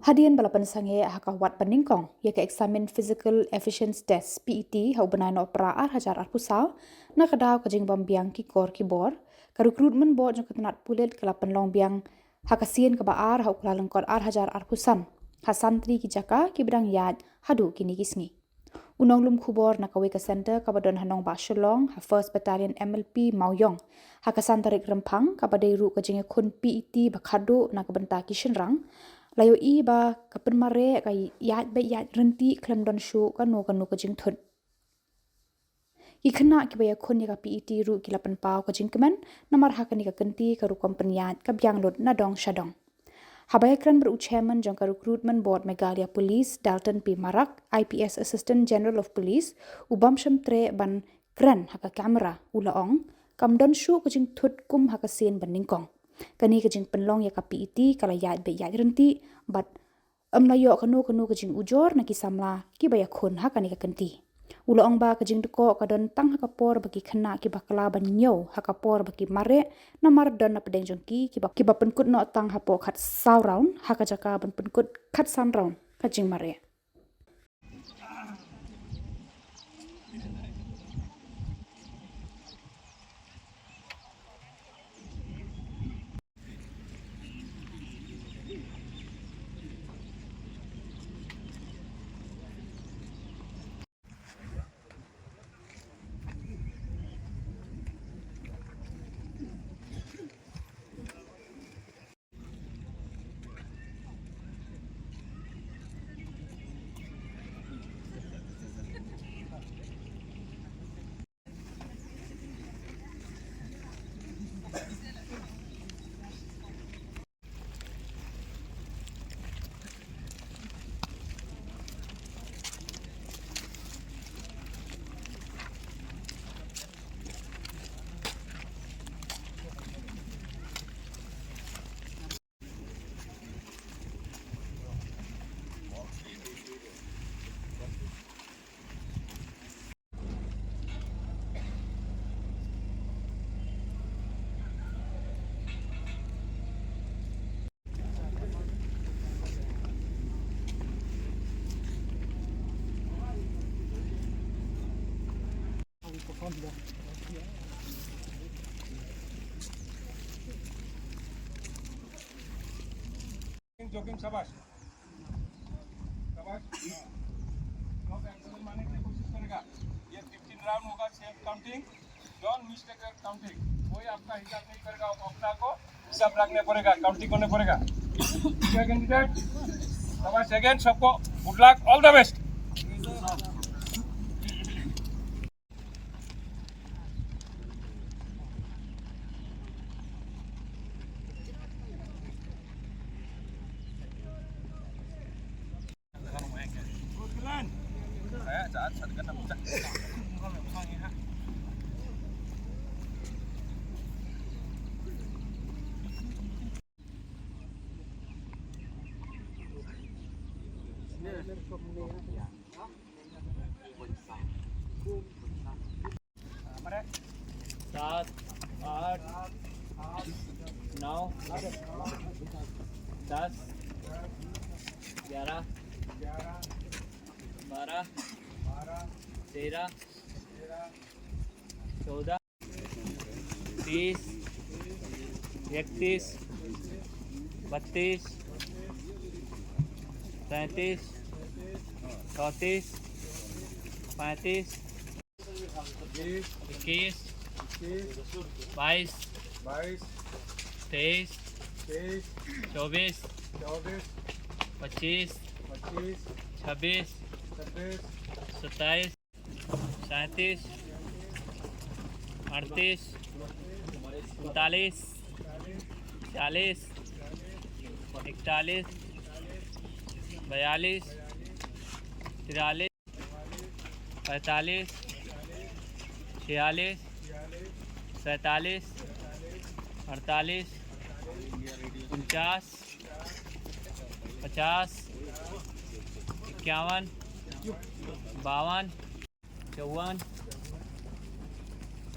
Hadian balapan sange hakawat peningkong ya ke examine physical efficiency test PET hau benai no pra ar hajar ar pusau na kadaw kajing bambiang ki kor ki bor ka recruitment board jong ketenat pulet kala penlong biang hakasien ke baar hau kala lengkot ar hajar ar pusan hasantri ki jaka ki bidang yad hadu kini kisngi unong lum khubor na kawe ka center kabadon hanong ba shalong ha first battalion MLP Mauyong hakasan tarik rempang kabadai ru kajing kun PET bakhado na kabenta ki shinrang layo i ba kapen mare ka yat be yat renti klam don shu kanu ka jing thun ki khna ki ba khon ya ka PET ru ki lapan pau ka jing kemen namar ha ka ni ka kenti ka ru kompanyat ka byang lot na dong shadong Habaya kran beru chairman jong ka recruitment board Meghalaya Police Dalton P Marak IPS Assistant General of Police ubam sham tre ban kran ha ka kamera ulaong kam don shu ka jing thut kum ha ka sen ban ningkong kani ka jing penlong ya ka PET kala yat be yat renti but la yo kanu ka jing ujor na ki samla ki baya khon ha kani ka kenti ula ong ba ka jing deko ka don tang ha ka por bagi khana ki bakala ban nyo ha ka por bagi mare na mar don na pedeng jong ki ba penkut no tang ha po khat saw round ha ka jaka ban penkut khat san round ka jing mare जोखिम शाबाश शाबाश not accident मारने की कोशिश करेगा ये 15 राउंड होगा safe counting don't mistake counting कोई आपका हिसाब नहीं करेगा अपना को हिसाब रखने पड़ेगा काउंटिंग करने पड़ेगा कैंडिडेट शाबाश अगेन सबको good luck all the best saya saat kan nampak सात आठ नौ 10 11 12 13 14 30 31 32 33 34 35 21 22 23 24 25 26 27 37 38 39 40 41 42 43 45 46 47 48 49 50 51 52 54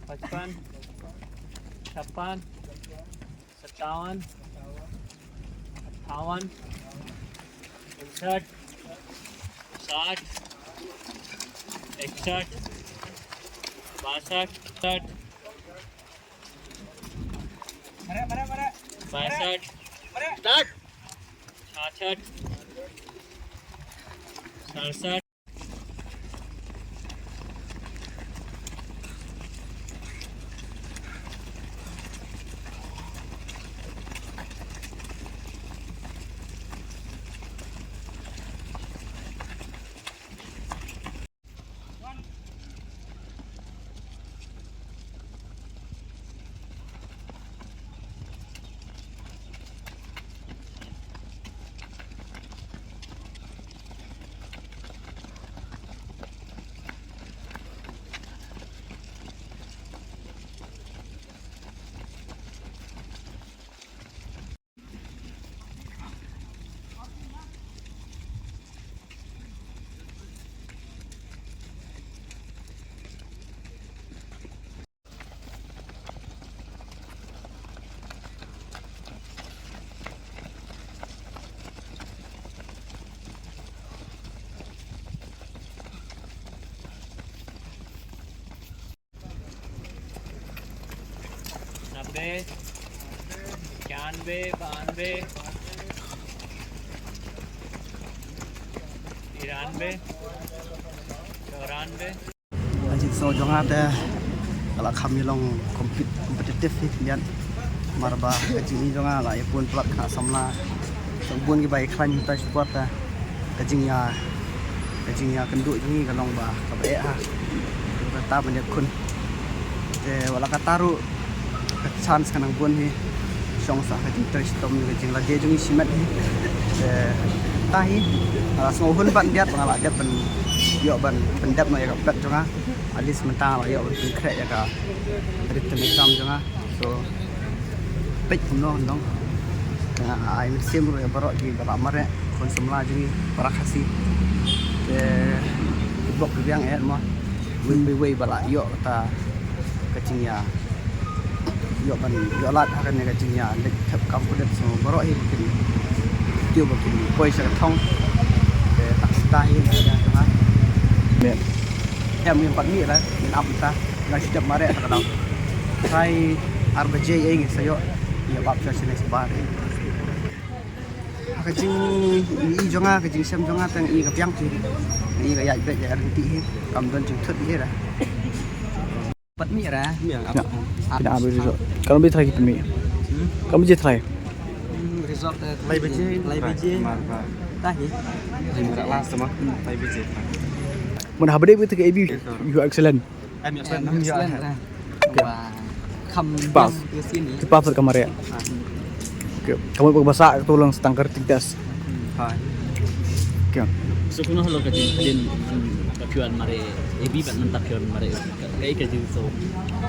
55 56 57 58 61 60 61 62 65 स्टार्ट 66 67 90 91 92 93 94 Lanjut so jangan ada kalau kami long kompetitif lihat marba kecil jangan lah ya pun pelat kena samla sebun ke baik klan kita support dah kecilnya kenduk ni kalau bah kabe ha kita banyak kun wala kataru chance kanang bun ni song sa kecil terus tom kecil lagi jungi simat ni tahi ngohun ban dia pengala dia ben yo ban pendap no ya kapet jonga alis mentang yo ben krek ya ka written exam jonga so pek no ai sim ro ya barok di baramar ya kon semla jungi para khasi blok yang ya mo we bala yo ta kecilnya yo ban yo lat akan ya kecilnya lek thap confidence so barok hi bikin tiêu bikin koi sa thong tak style ya jonga em yang pat mi lah min up ta na sidap mare ta kadang sai RBJ yang sayo ya bab sa sini sebar kecing i jonga kecing sem jonga tang i kapiang ti i ga yai bet ya ti kam don chung thut ni lah pat mi ra mi Tidak ambil result. Kalau boleh try kita ni. Kamu je try. result lai BJ tahi lah semua tapi BJ Mana habis itu ke AB? You are excellent. excellent và khăm Pass. từ sini Cepat ke kamar ya. Okay. Kamu berbahasa tolong setangkar tingkas. hai Okay. So kuno halo kajin kapian mare ebi bat mentap kapian mare kai kajin so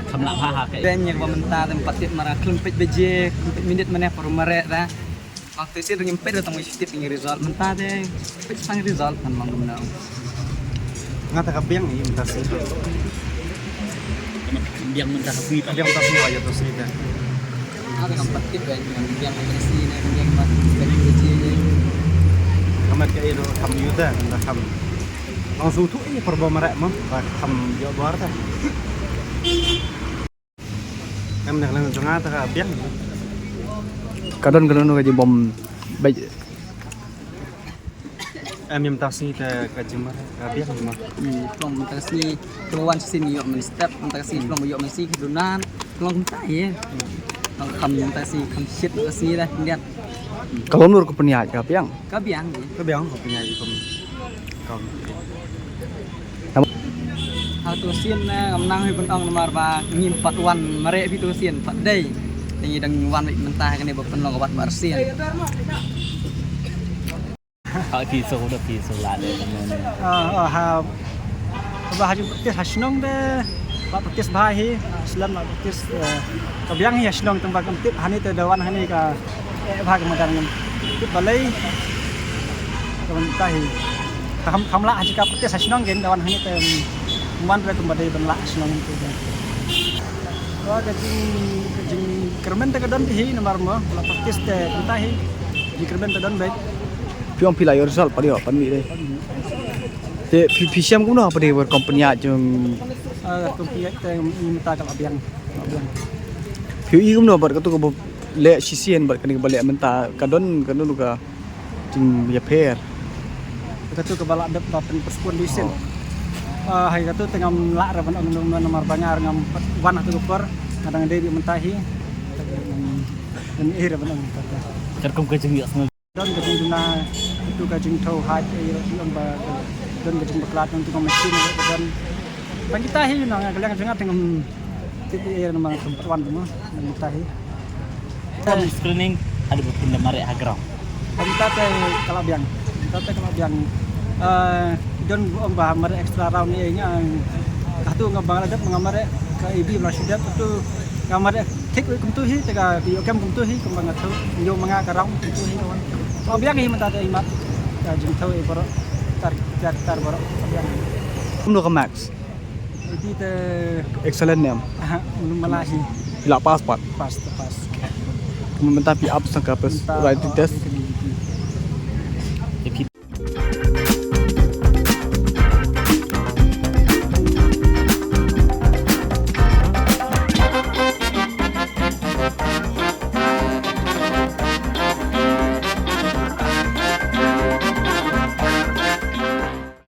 kamla ha kai ben yang pemerintah tempat tit mara klempet BJ klempet minit mana per mare dah waktu itu dengan ped datang mesti tinggi result mentah deh ped sang result kan mang menang ngata kapiang ni minta sih yang mentap kapi kapiang tak semua aja terus ni ada tempat tit ben yang sini yang mat ben BJ kamat ke itu kam yuda dah kam langsung tu ini perba merek mah kam yo luar dah em nak lang tengah tak kapiang Kadang-kadang nu kaji bom baik. em minta sih tak kaji merek kapiang mah pelong mentah sini tuan sini yo men step mentah sini pelong yo men sini kedunan pelong mentah ya pelong kham mentah sini kham shit sini dah lihat Kalau nur ke peniak kapiang. kabiang kapiang kau punya itu kam hal tu sien na menang hai ben ong nomor ba ngim 4 wan mare pi tu sien 4 day tingi dang wan mentah kan bo pen long wat bar sien kai pi so da pi so la de ha bah haju praktis hasnong de pak praktis bah hi islam praktis kabiang hi hasnong tempat kempit hani te dawan hani ka bah kemudian kempit balai kemudian tahi kam la haju ka praktis hasnong gen dawan hani te wan re kembali ben la hasnong tu de wa kajing kermen te kadon hi nomor mo la praktis te tahi di kermen te don baik pion pilai result pada apa ni deh. Te pisiam kuno apa deh company jeng Kompiat minta kalau biang. piu i kuno ber katu ko le sisien ber kani balik menta kadon ka jeng ya per. Katu ke balak dep dapat persekuan lisen. Hai katu tengah lak rapan nomor banyak ngam wan tu kupar kadang dia mentahi dan rapan kata. Kerkom ke jeng ya semua. Don ke juna itu ke jeng tau hat yang ba don ke jeng beklat untuk mesin dan pangitahi nang galang jeng tengah titik air nomor wan tu dan mentahi. Screening ada berpindah mari agrau. Kita kalau biang don bah mari extra round ni nya katu ngabang ladap ngamare ka ibi masidat tu ngamare tik kum tu hi tega bio kem kum tu hi kum bang tu yo manga ka round tu hi kawan kalau biang hi mata imat ka jeng tau e boro tar boro biang Kuno ka max. itu te Excellent nem. malahi Pila pas. pas Menta pi up sang ka pas right test.